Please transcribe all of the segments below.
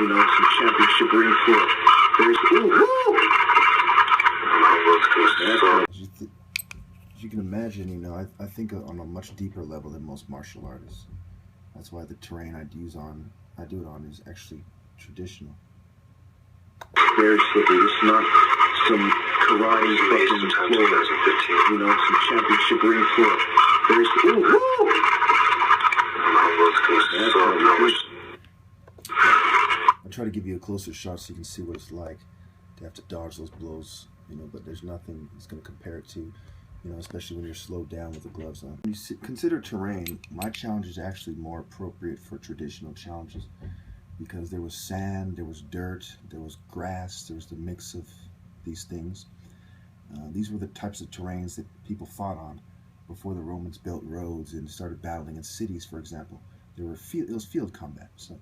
some championship ring for it. There's, As you can imagine, I think on a much deeper level than most martial artists. That's why the terrain I do it on is actually traditional. Very slippery. This is not some karate fucking floor. Some championship ring for it. There's, I try to give you a closer shot so you can see what it's like to have to dodge those blows, but there's nothing that's going to compare it to, especially when you're slowed down with the gloves on. When you consider terrain, my challenge is actually more appropriate for traditional challenges because there was sand, there was dirt, there was grass, there was the mix of these things. These were the types of terrains that people fought on before the Romans built roads and started battling in cities, for example. It was field combat. So.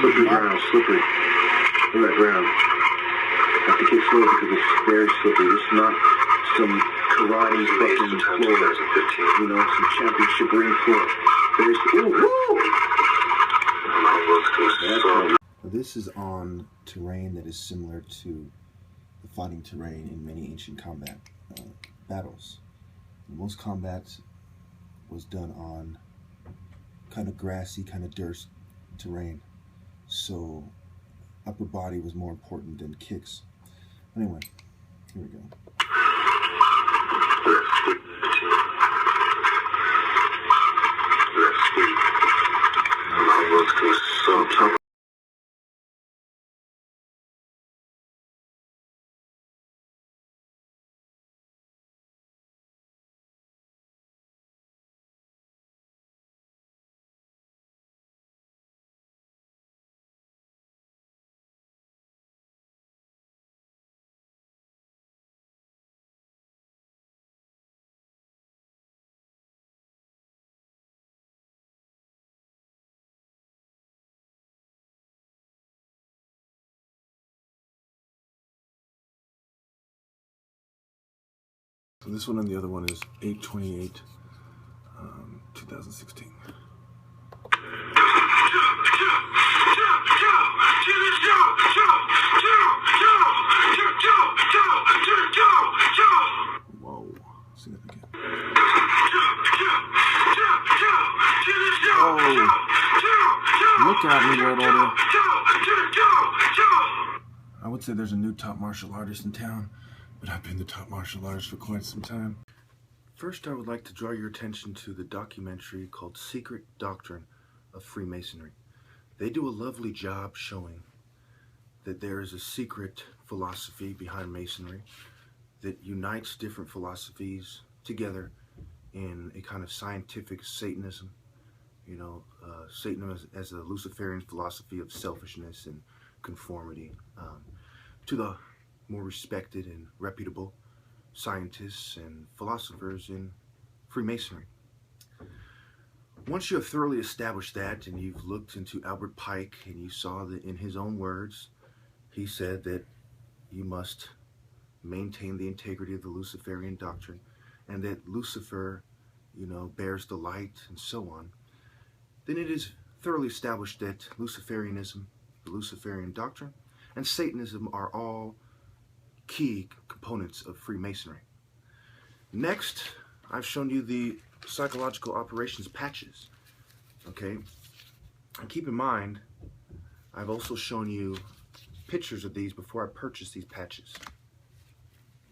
Slippery ground, slippery. On that ground. I think it's slow because it's very slippery. This is not some karate fucking floor. Some championship ring floor. There's, This is on terrain that is similar to the fighting terrain in many ancient combat battles. Most combat was done on kind of grassy, kind of dirt terrain. So upper body was more important than kicks. Anyway, here we go. So this one and the other one is 8/28, 2016. Whoa, significant. Oh, look at me, World Order. I would say there's a new top martial artist in town, but I've been the top martial artist for quite some time. First, I would like to draw your attention to the documentary called Secret Doctrine of Freemasonry. They do a lovely job showing that there is a secret philosophy behind Masonry that unites different philosophies together in a kind of scientific Satanism. Satanism as a Luciferian philosophy of selfishness and conformity to the more respected and reputable scientists and philosophers in Freemasonry. Once you have thoroughly established that and you've looked into Albert Pike and you saw that in his own words, he said that you must maintain the integrity of the Luciferian doctrine and that Lucifer, bears the light and so on, then it is thoroughly established that Luciferianism, the Luciferian doctrine, and Satanism are all key components of Freemasonry. Next, I've shown you the psychological operations patches. Okay? And keep in mind, I've also shown you pictures of these before I purchased these patches.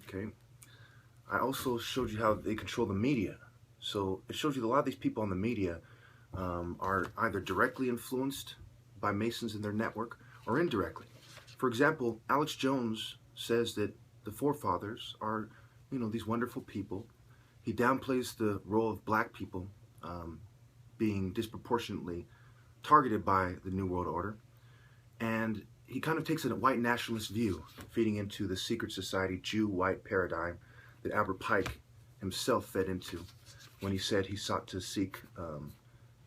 Okay? I also showed you how they control the media. So it shows you that a lot of these people on the media are either directly influenced by Masons in their network or indirectly. For example, Alex Jones says that the forefathers are, these wonderful people. He downplays the role of black people being disproportionately targeted by the New World Order. And he kind of takes a white nationalist view, feeding into the secret society Jew-white paradigm that Albert Pike himself fed into when he said he sought to seek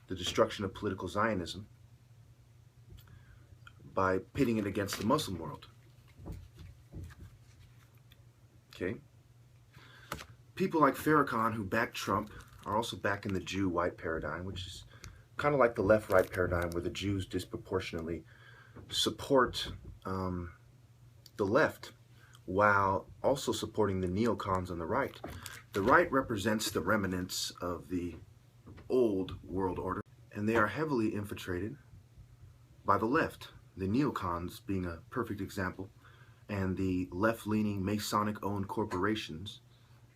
the destruction of political Zionism by pitting it against the Muslim world. Okay? People like Farrakhan, who back Trump, are also back in the Jew-white paradigm, which is kind of like the left-right paradigm, where the Jews disproportionately support the left, while also supporting the neocons on the right. The right represents the remnants of the old world order, and they are heavily infiltrated by the left, the neocons being a perfect example, and the left-leaning Masonic-owned corporations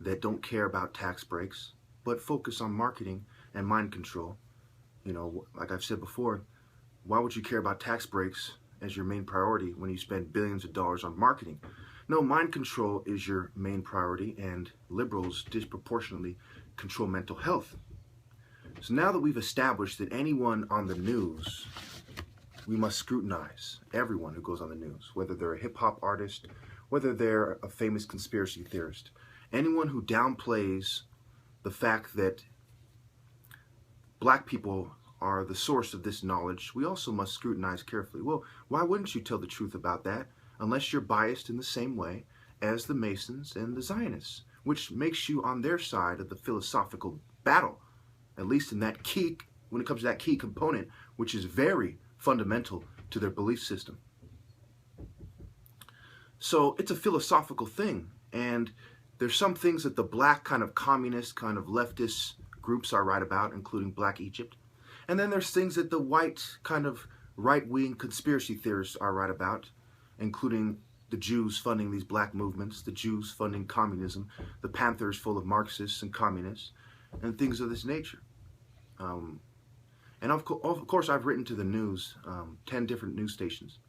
that don't care about tax breaks, but focus on marketing and mind control. You know, like I've said before, why would you care about tax breaks as your main priority when you spend billions of dollars on marketing? No, mind control is your main priority, and liberals disproportionately control mental health. So now that we've established that anyone on the news, we must scrutinize everyone who goes on the news, whether they're a hip-hop artist, whether they're a famous conspiracy theorist. Anyone who downplays the fact that black people are the source of this knowledge, we also must scrutinize carefully. Well, why wouldn't you tell the truth about that unless you're biased in the same way as the Masons and the Zionists, which makes you on their side of the philosophical battle, at least in that key, when it comes to that key component, which is very fundamental to their belief system. So it's a philosophical thing, and there's some things that the black kind of communist, kind of leftist groups are right about, including Black Egypt. And then there's things that the white kind of right-wing conspiracy theorists are right about, including the Jews funding these black movements, the Jews funding communism, the Panthers full of Marxists and communists, and things of this nature. And of course, I've written to the news, 10 different news stations,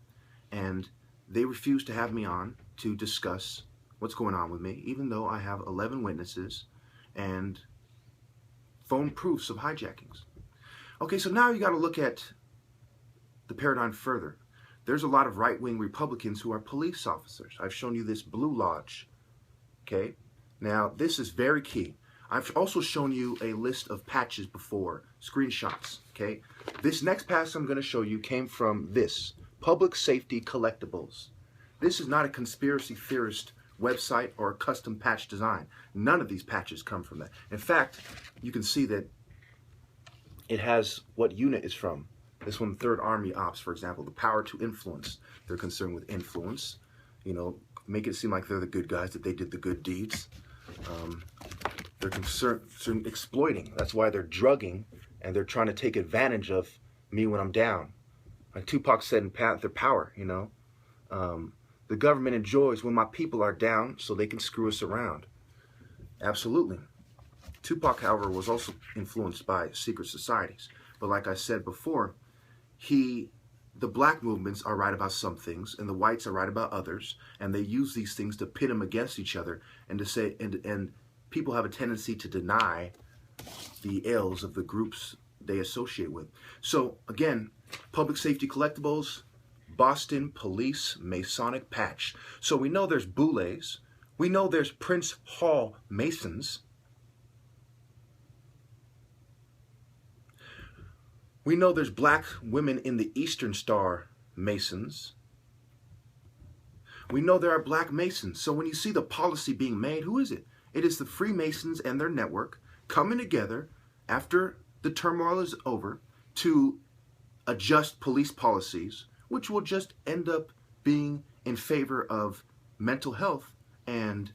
and they refuse to have me on to discuss what's going on with me, even though I have 11 witnesses and phone proofs of hijackings. Okay, so now you got to look at the paradigm further. There's a lot of right-wing Republicans who are police officers. I've shown you this Blue Lodge. Okay, now this is very key. I've also shown you a list of patches before, screenshots. Okay, this next patch I'm going to show you came from this Public Safety Collectibles. This is not a conspiracy theorist website or a custom patch design. None of these patches come from that. In fact, you can see that it has what unit it's from. This one, 3rd Army Ops, for example, the power to influence. They're concerned with influence. You know, make it seem like they're the good guys, that they did the good deeds. They're concerned exploiting. That's why they're drugging, and they're trying to take advantage of me when I'm down. Like Tupac said in Panther Power, you know, the government enjoys when my people are down so they can screw us around. Absolutely. Tupac, however, was also influenced by secret societies. But like I said before, the black movements are right about some things, and the whites are right about others, and they use these things to pit them against each other, and to say, and people have a tendency to deny the ills of the groups they associate with. So again, Public Safety Collectibles, Boston Police Masonic Patch. So we know there's Boulets, we know there's Prince Hall Masons, we know there's black women in the Eastern Star Masons. We know there are black Masons. So when you see the policy being made, who is it? It is the Freemasons and their network coming together after the turmoil is over to adjust police policies, which will just end up being in favor of mental health and,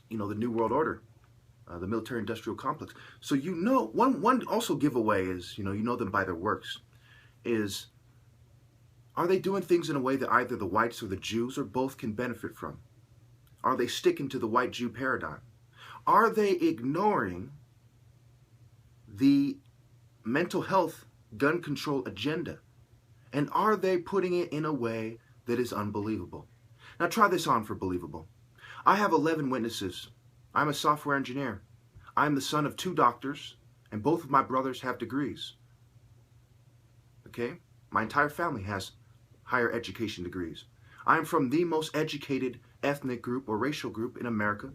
you know, the New World Order. The military-industrial complex. So you know, one also giveaway is, you know them by their works, is, are they doing things in a way that either the whites or the Jews or both can benefit from? Are they sticking to the white Jew paradigm? Are they ignoring the mental health gun control agenda? And are they putting it in a way that is unbelievable? Now try this on for believable. I have 11 witnesses. I'm a software engineer. I'm the son of 2 doctors, and both of my brothers have degrees. Okay? My entire family has higher education degrees. I'm from the most educated ethnic group or racial group in America,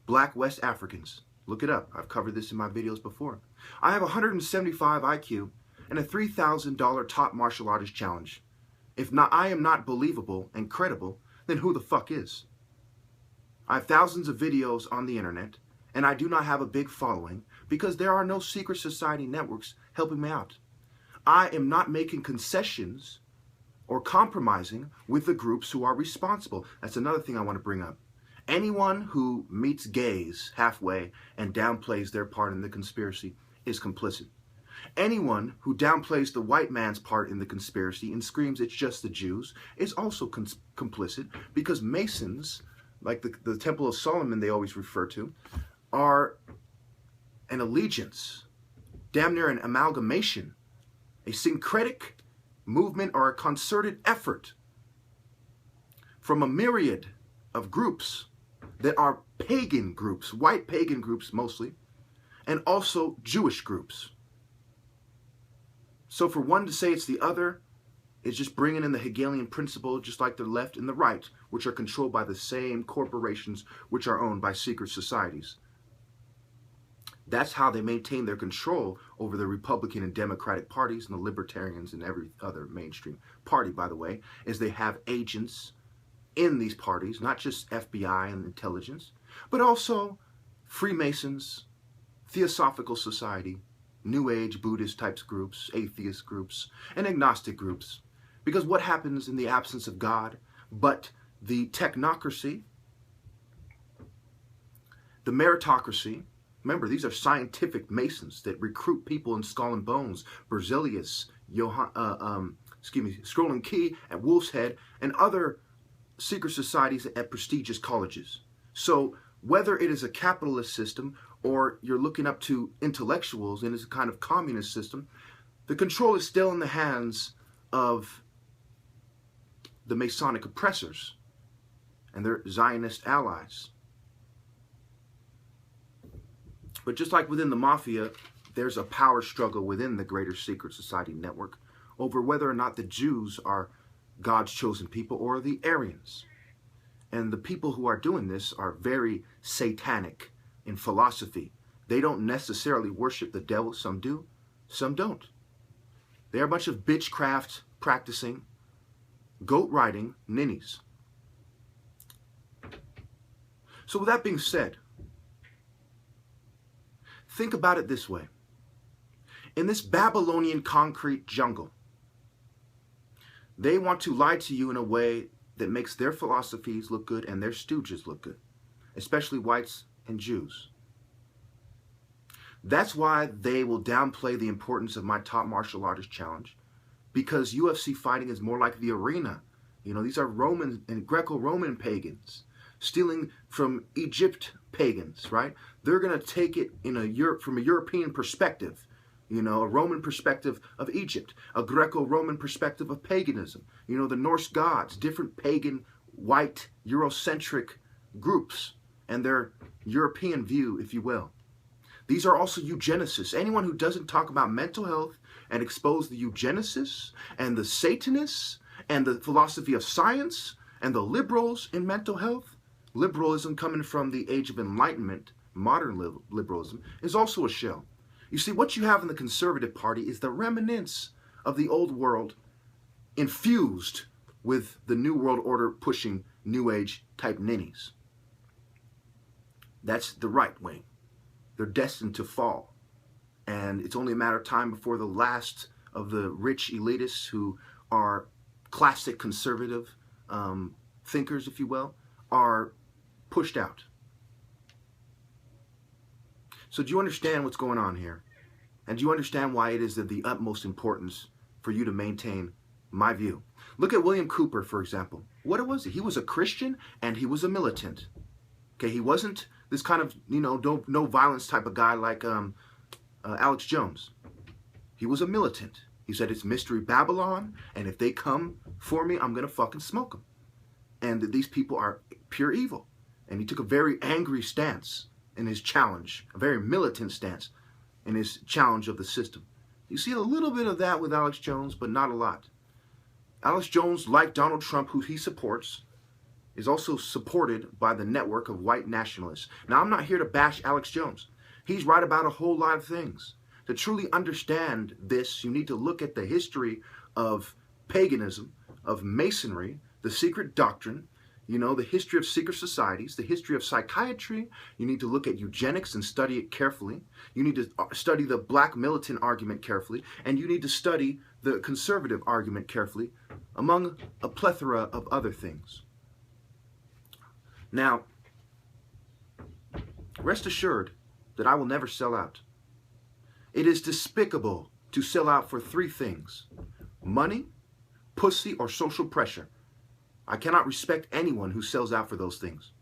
Black West Africans. Look it up. I've covered this in my videos before. I have 175 IQ and a $3,000 top martial artist challenge. If not, I am not believable and credible, then who the fuck is? I have thousands of videos on the internet, and I do not have a big following because there are no secret society networks helping me out. I am not making concessions or compromising with the groups who are responsible. That's another thing I want to bring up. Anyone who meets gays halfway and downplays their part in the conspiracy is complicit. Anyone who downplays the white man's part in the conspiracy and screams it's just the Jews is also complicit, because Masons, like the Temple of Solomon they always refer to, are an allegiance, damn near an amalgamation, a syncretic movement or a concerted effort from a myriad of groups that are pagan groups, white pagan groups mostly, and also Jewish groups. So for one to say it's the other is just bringing in the Hegelian principle, just like the left and the right, which are controlled by the same corporations which are owned by secret societies. That's how they maintain their control over the Republican and Democratic parties and the Libertarians and every other mainstream party, by the way, is they have agents in these parties, not just FBI and intelligence, but also Freemasons, Theosophical Society, New Age Buddhist types groups, atheist groups, and agnostic groups. Because what happens in the absence of God but the technocracy, the meritocracy? Remember, these are scientific Masons that recruit people in Skull and Bones, Berzelius, Scroll and Key at Wolf's Head, and other secret societies at prestigious colleges. So whether it is a capitalist system or you're looking up to intellectuals and it's a kind of communist system, the control is still in the hands of the Masonic oppressors and their Zionist allies. But just like within the mafia, there's a power struggle within the greater secret society network over whether or not the Jews are God's chosen people or the Aryans. And the people who are doing this are very satanic in philosophy. They don't necessarily worship the devil. Some do, some don't. They're a bunch of bitchcraft practicing, goat riding ninnies. So with that being said, think about it this way. In this Babylonian concrete jungle, they want to lie to you in a way that makes their philosophies look good and their stooges look good, especially whites and Jews. That's why they will downplay the importance of my top martial artist challenge, because UFC fighting is more like the arena. You know, these are Roman and Greco-Roman pagans stealing from Egypt pagans, right? They're going to take it in from a European perspective, you know, a Roman perspective of Egypt, a Greco-Roman perspective of paganism, you know, the Norse gods, different pagan, white, Eurocentric groups, and their European view, if you will. These are also eugenicists. Anyone who doesn't talk about mental health and expose the eugenicists and the Satanists and the philosophy of science and the liberals in mental health, liberalism coming from the age of enlightenment, modern liberalism, is also a shell. You see, what you have in the Conservative Party is the remnants of the old world infused with the New World Order pushing New Age type ninnies. That's the right wing. They're destined to fall. And it's only a matter of time before the last of the rich elitists who are classic conservative thinkers, if you will, are pushed out. So do you understand what's going on here? And do you understand why it is of the utmost importance for you to maintain my view? Look at William Cooper, for example. What was he? He was a Christian and he was a militant. Okay, he wasn't this kind of, you know, no violence type of guy like Alex Jones. He was a militant. He said, it's Mystery Babylon, and if they come for me, I'm going to fucking smoke them. And these people are pure evil. And he took a very angry stance in his challenge, a very militant stance in his challenge of the system. You see a little bit of that with Alex Jones, but not a lot. Alex Jones, like Donald Trump, who he supports, is also supported by the network of white nationalists. Now, I'm not here to bash Alex Jones. He's right about a whole lot of things. To truly understand this, you need to look at the history of paganism, of masonry, the secret doctrine. You know, the history of secret societies, the history of psychiatry. You need to look at eugenics and study it carefully. You need to study the black militant argument carefully. And you need to study the conservative argument carefully, among a plethora of other things. Now, rest assured that I will never sell out. It is despicable to sell out for 3 things: money, pussy, or social pressure. I cannot respect anyone who sells out for those things.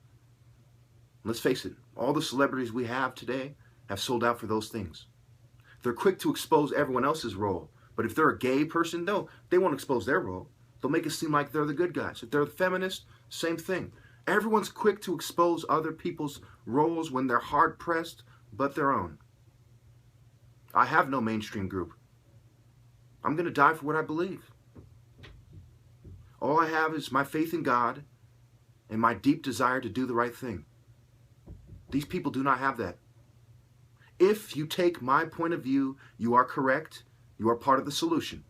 Let's face it, all the celebrities we have today have sold out for those things. They're quick to expose everyone else's role, but if they're a gay person, no, they won't expose their role. They'll make it seem like they're the good guys. If they're a feminist, same thing. Everyone's quick to expose other people's roles when they're hard-pressed, but their own. I have no mainstream group. I'm going to die for what I believe. All I have is my faith in God and my deep desire to do the right thing. These people do not have that. If you take my point of view, you are correct. You are part of the solution.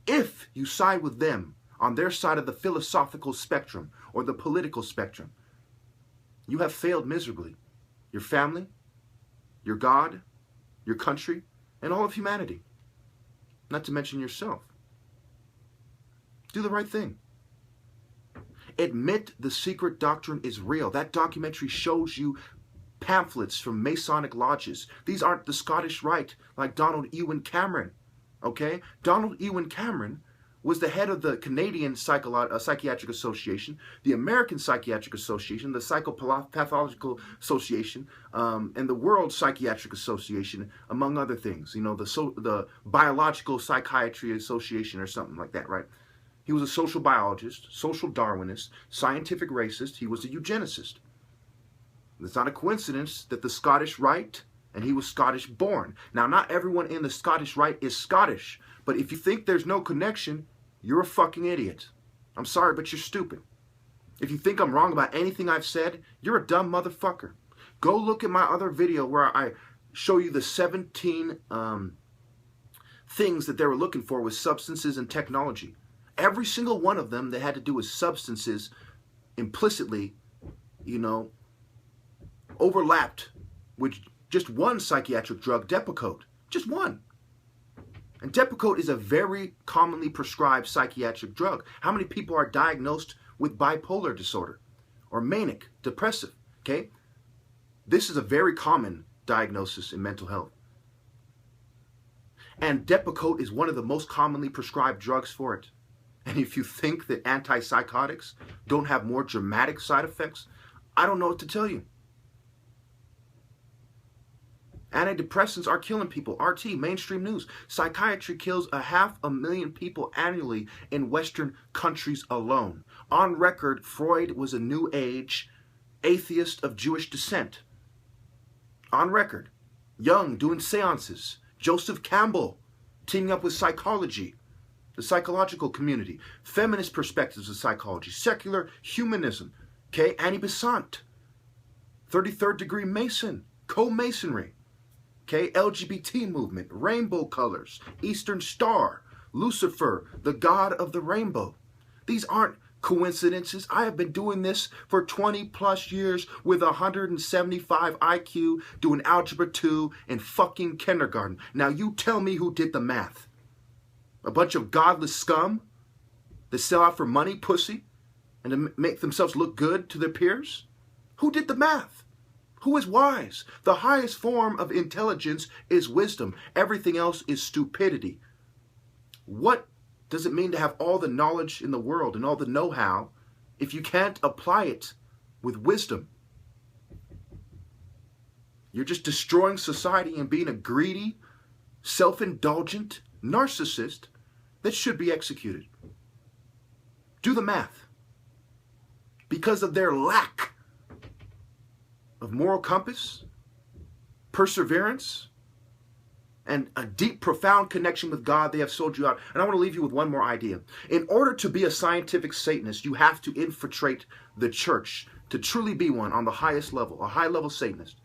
If you side with them on their side of the philosophical spectrum or the political spectrum, you have failed miserably. Your family, your God, your country, and all of humanity. Not to mention yourself. Do the right thing. Admit the secret doctrine is real. That documentary shows you pamphlets from Masonic lodges. These aren't the Scottish Rite like Donald Ewan Cameron. Okay? Donald Ewan Cameron was the head of the Canadian Psychiatric Association, the American Psychiatric Association, the Psychopathological Association, and the World Psychiatric Association, among other things. You know, the Biological Psychiatry Association or something like that, right? He was a social biologist, social Darwinist, scientific racist. He was a eugenicist. It's not a coincidence that the Scottish Rite, and he was Scottish born. Now, not everyone in the Scottish Rite is Scottish, but if you think there's no connection, you're a fucking idiot. I'm sorry, but you're stupid. If you think I'm wrong about anything I've said, you're a dumb motherfucker. Go look at my other video where I show you the 17 things that they were looking for with substances and technology. Every single one of them that had to do with substances implicitly, you know, overlapped with just one psychiatric drug, Depakote. Just one. And Depakote is a very commonly prescribed psychiatric drug. How many people are diagnosed with bipolar disorder or manic, depressive? Okay? This is a very common diagnosis in mental health. And Depakote is one of the most commonly prescribed drugs for it. And if you think that antipsychotics don't have more dramatic side effects, I don't know what to tell you. Antidepressants are killing people. RT, mainstream news. Psychiatry kills 500,000 people annually in Western countries alone. On record, Freud was a New Age atheist of Jewish descent. On record. Jung doing seances. Joseph Campbell teaming up with psychology. The psychological community. Feminist perspectives of psychology. Secular humanism. Okay, Annie Besant. 33rd degree Mason. Co-Masonry. Okay, LGBT movement, rainbow colors, Eastern Star, Lucifer, the god of the rainbow. These aren't coincidences. I have been doing this for 20 plus years with 175 IQ, doing Algebra 2 in fucking kindergarten. Now you tell me who did the math. A bunch of godless scum that sell out for money, pussy, and to make themselves look good to their peers? Who did the math? Who is wise? The highest form of intelligence is wisdom. Everything else is stupidity. What does it mean to have all the knowledge in the world and all the know-how if you can't apply it with wisdom? You're just destroying society and being a greedy, self-indulgent narcissist that should be executed. Do the math. Because of their lack of moral compass, perseverance, and a deep, profound connection with God, they have sold you out. And I want to leave you with one more idea. In order to be a scientific Satanist, you have to infiltrate the church to truly be one on the highest level, a high-level Satanist.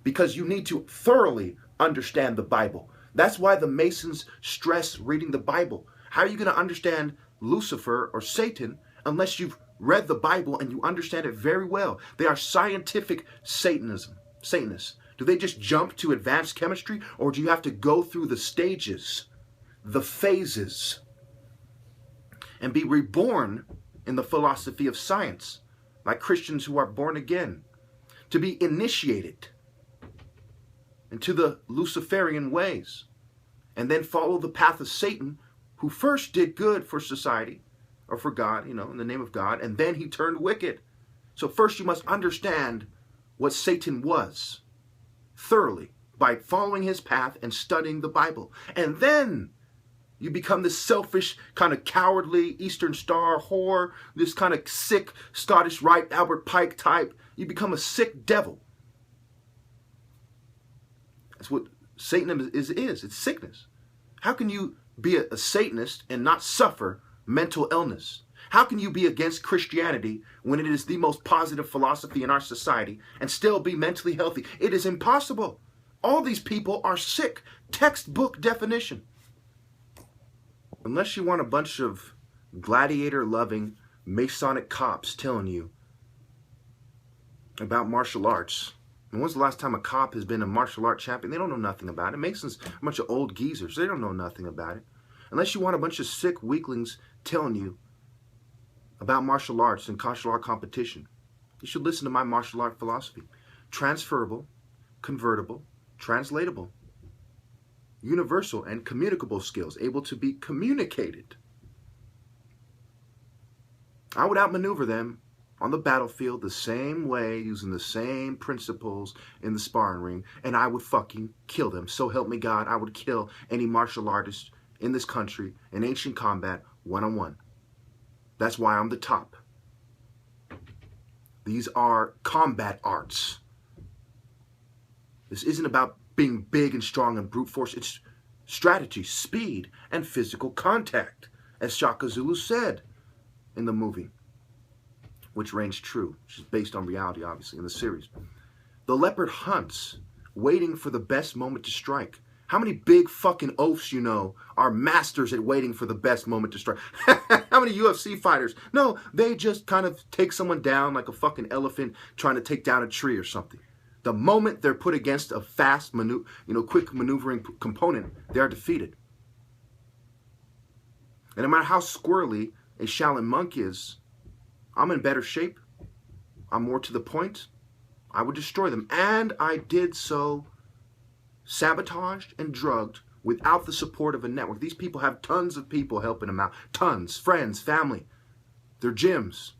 Because you need to thoroughly understand the Bible. That's why the Masons stress reading the Bible. How are you going to understand Lucifer or Satan unless you've read the Bible and you understand it very well. They are scientific Satanists. Do they just jump to advanced chemistry, or do you have to go through the stages, the phases, and be reborn in the philosophy of science, like Christians who are born again, to be initiated into the Luciferian ways, and then follow the path of Satan, who first did good for society, or for God, in the name of God, and then he turned wicked. So first you must understand what Satan was thoroughly by following his path and studying the Bible. And then you become this selfish, kind of cowardly Eastern Star whore, this kind of sick Scottish Rite Albert Pike type. You become a sick devil. That's what Satanism is. It's sickness. How can you be a Satanist and not suffer mental illness? How can you be against Christianity when it is the most positive philosophy in our society and still be mentally healthy? It is impossible. All these people are sick. Textbook definition. Unless you want a bunch of gladiator-loving Masonic cops telling you about martial arts. And when's the last time a cop has been a martial art champion? They don't know nothing about it. Masons are a bunch of old geezers. They don't know nothing about it. Unless you want a bunch of sick weaklings telling you about martial arts and martial art competition, you should listen to my martial art philosophy. Transferable, convertible, translatable, universal, and communicable skills, able to be communicated. I would outmaneuver them on the battlefield the same way, using the same principles in the sparring ring, and I would fucking kill them. So help me God, I would kill any martial artist in this country in ancient combat one-on-one. That's why I'm the top. These are combat arts. This isn't about being big and strong and brute force. It's strategy, speed, and physical contact, as Shaka Zulu said in the movie, which reigns true, which is based on reality, obviously, in the series. The leopard hunts, waiting for the best moment to strike. How many big fucking oafs you know are masters at waiting for the best moment to strike? How many UFC fighters? No, they just kind of take someone down like a fucking elephant trying to take down a tree or something. The moment they're put against a fast, quick maneuvering component, they are defeated. And no matter how squirrely a Shaolin monk is, I'm in better shape. I'm more to the point. I would destroy them. And I did so sabotaged and drugged without the support of a network. These people have tons of people helping them out. Tons. Friends, family. Their gyms.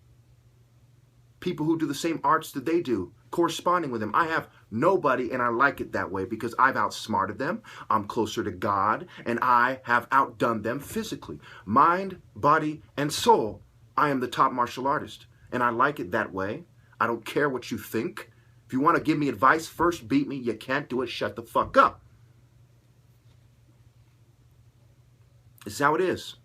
People who do the same arts that they do, corresponding with them. I have nobody, and I like it that way because I've outsmarted them. I'm closer to God, and I have outdone them physically. Mind, body, and soul. I am the top martial artist, and I like it that way. I don't care what you think. If you want to give me advice, first beat me. You can't do it, shut the fuck up. It's how it is.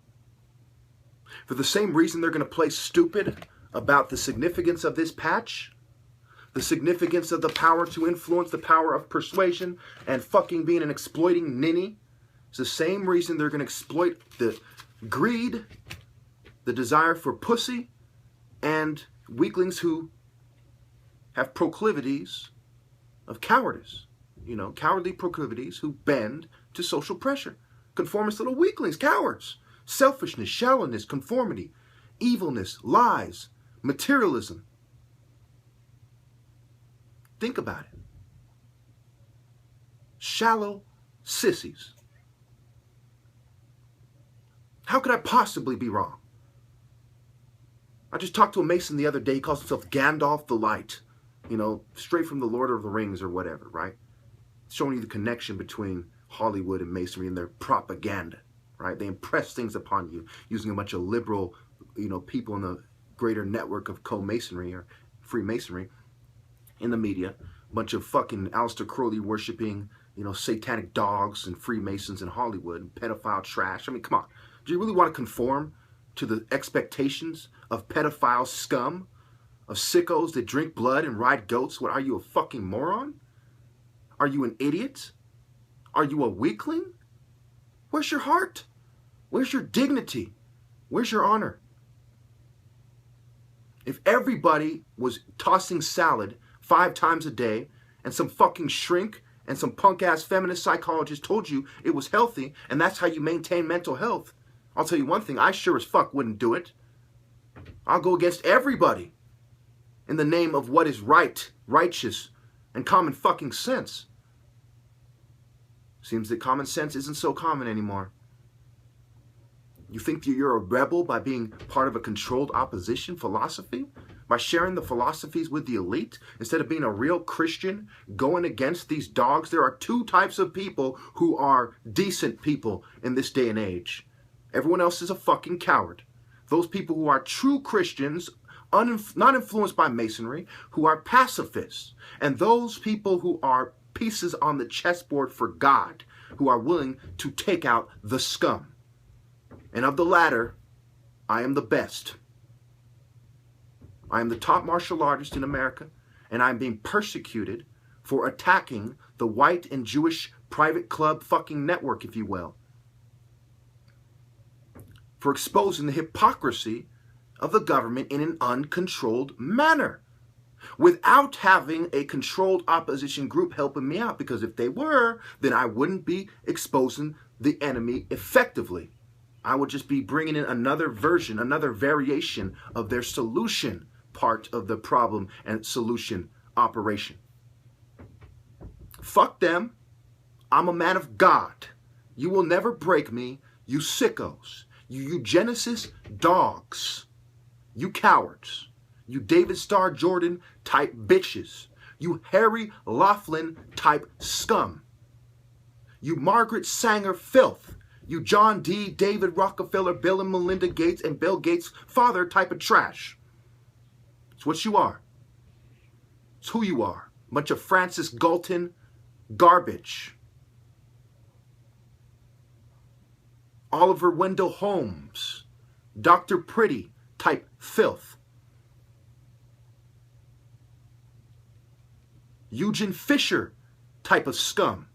For the same reason they're going to play stupid about the significance of this patch, the significance of the power to influence, the power of persuasion, and fucking being an exploiting ninny. It's the same reason they're going to exploit the greed, the desire for pussy, and weaklings who have proclivities of cowardice. Cowardly proclivities who bend to social pressure. Conformist little weaklings, cowards. Selfishness, shallowness, conformity, evilness, lies, materialism. Think about it. Shallow sissies. How could I possibly be wrong? I just talked to a Mason the other day. He calls himself Gandalf the Light. Straight from the Lord of the Rings or whatever, right? Showing you the connection between Hollywood and Masonry and their propaganda, right? They impress things upon you using a bunch of liberal, people in the greater network of co-Masonry or Freemasonry in the media. A bunch of fucking Aleister Crowley worshipping, satanic dogs and Freemasons in Hollywood, and pedophile trash. I mean, come on. Do you really want to conform to the expectations of pedophile scum? Of sickos that drink blood and ride goats? What, are you a fucking moron? Are you an idiot? Are you a weakling? Where's your heart? Where's your dignity? Where's your honor? If everybody was tossing salad 5 times a day and some fucking shrink and some punk-ass feminist psychologist told you it was healthy and that's how you maintain mental health, I'll tell you one thing, I sure as fuck wouldn't do it. I'll go against everybody in the name of what is right, righteous, and common fucking sense. Seems that common sense isn't so common anymore. You think that you're a rebel by being part of a controlled opposition philosophy? By sharing the philosophies with the elite? Instead of being a real Christian, going against these dogs? There are 2 types of people who are decent people in this day and age. Everyone else is a fucking coward. Those people who are true Christians, not influenced by masonry, who are pacifists. And those people who are pieces on the chessboard for God, who are willing to take out the scum. And of the latter, I am the best. I am the top martial artist in America, and I'm being persecuted for attacking the white and Jewish private club fucking network, if you will. For exposing the hypocrisy of the government in an uncontrolled manner. Without having a controlled opposition group helping me out. Because if they were, then I wouldn't be exposing the enemy effectively. I would just be bringing in another version, another variation of their solution part of the problem and solution operation. Fuck them. I'm a man of God. You will never break me, you sickos. You eugenicist dogs. You cowards. You David Starr Jordan type bitches. You Harry Laughlin type scum. You Margaret Sanger filth. You John D. David Rockefeller, Bill and Melinda Gates, and Bill Gates' father type of trash. It's what you are. It's who you are. A bunch of Francis Galton garbage. Oliver Wendell Holmes, Dr. Pretty type filth. Eugen Fisher type of scum.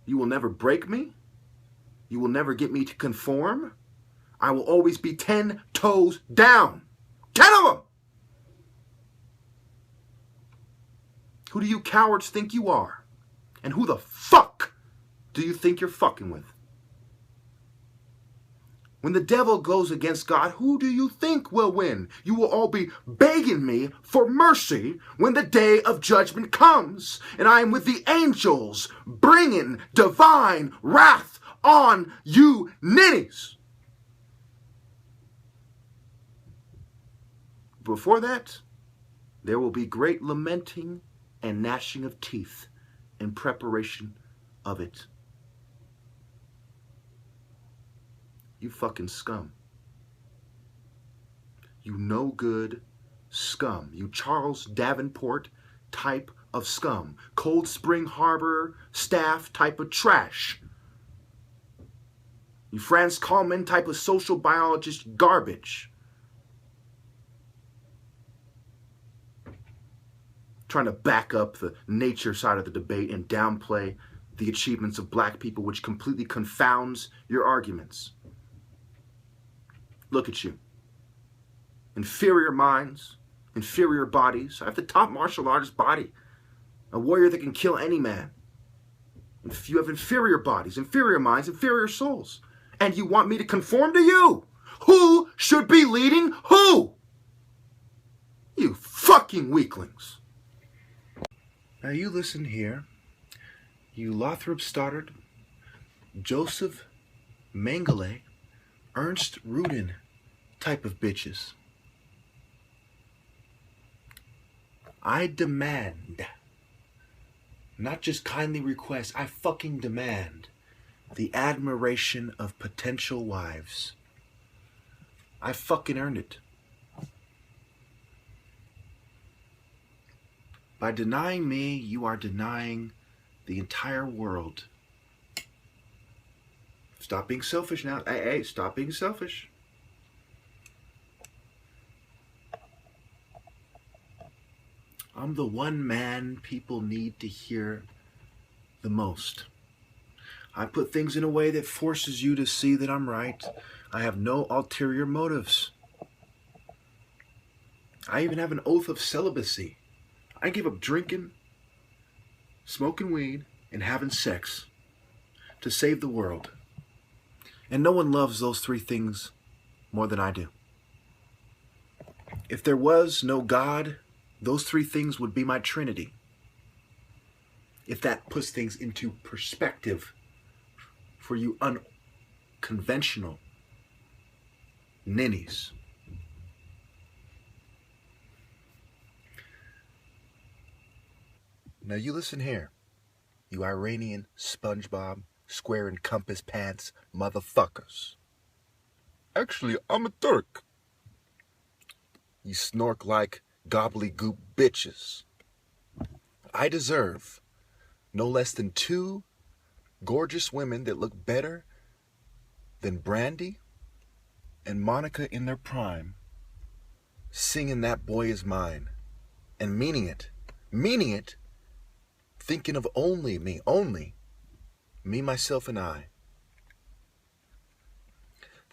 You will never break me. You will never get me to conform. I will always be 10 toes down. 10 of them! Who do you cowards think you are? And who the fuck do you think you're fucking with? When the devil goes against God, who do you think will win? You will all be begging me for mercy when the day of judgment comes. And I am with the angels bringing divine wrath on you ninnies. Before that, there will be great lamenting and gnashing of teeth in preparation of it. You fucking scum. You no good scum. You Charles Davenport type of scum. Cold Spring Harbor staff type of trash. You Franz Kallman type of social biologist garbage. Trying to back up the nature side of the debate and downplay the achievements of black people, which completely confounds your arguments. Look at you. Inferior minds, inferior bodies. I have the top martial artist body. A warrior that can kill any man. If you have inferior bodies, inferior minds, inferior souls. And you want me to conform to you. Who should be leading who? You fucking weaklings. Now you listen here. You Lothrop Stoddard, Joseph Mengele, Ernst Rudin type of bitches. I demand, not just kindly request, I fucking demand the admiration of potential wives. I fucking earned it. By denying me, you are denying the entire world. Stop being selfish now. Hey, stop being selfish. I'm the one man people need to hear the most. I put things in a way that forces you to see that I'm right. I have no ulterior motives. I even have an oath of celibacy. I give up drinking, smoking weed, and having sex to save the world. And no one loves those three things more than I do. If there was no God, those three things would be my trinity. If that puts things into perspective for you unconventional ninnies. Now you listen here, you Iranian SpongeBob square and compass pants motherfuckers. Actually, I'm a Turk. You snork like gobbledygook bitches. I deserve no less than 2 gorgeous women that look better than Brandy and Monica in their prime, singing That Boy Is Mine, and meaning it, thinking of only me, myself, and I.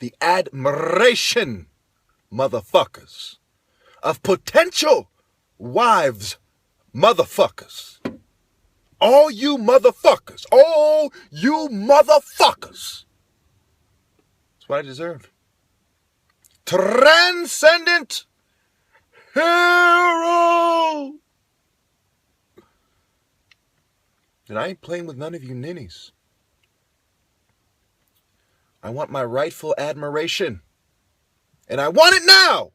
The admiration, motherfuckers, of potential wives, motherfuckers. All you motherfuckers. That's what I deserve. Transcendent hero. And I ain't playing with none of you ninnies. I want my rightful admiration. And I want it now.